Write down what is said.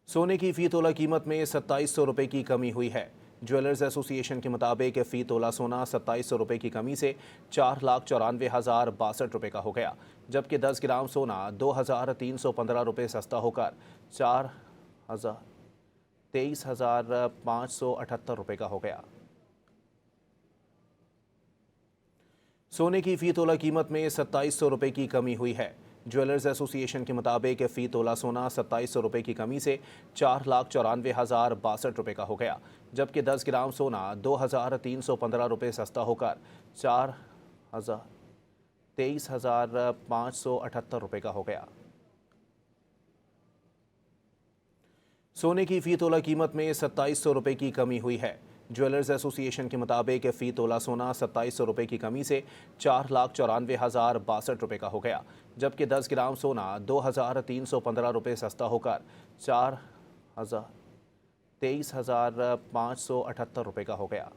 सोने की फी तोला कीमत में 2700 रुपये की कमी हुई है। ज्वेलर्स एसोसिएशन के मुताबिक फी तोला सोना 2700 रुपये की कमी से 4,94,062 रुपये का हो गया, जबकि 10 ग्राम सोना 2,315 रुपये सस्ता होकर 23,578 रुपये का हो गया। सोने की फी तोला कीमत में 2700 रुपये की कमी हुई है। ज्वेलर्स एसोसिएशन के मुताबिक फी तोला सोना 2700 रुपये की कमी से 4,94,062 रुपये का हो गया, जबकि 10 ग्राम सोना 2,315 रुपये सस्ता होकर 23,578 रुपये का हो गया। सोने की फी तोला कीमत में 2700 रुपये की कमी हुई है। ज्वेलर्स एसोसिएशन के मुताबिक फी तोला सोना 2700 रुपये की कमी से 4,94,062 रुपये का हो गया, जबकि 10 ग्राम सोना 2,315 रुपये सस्ता होकर 23,578 रुपये का हो गया।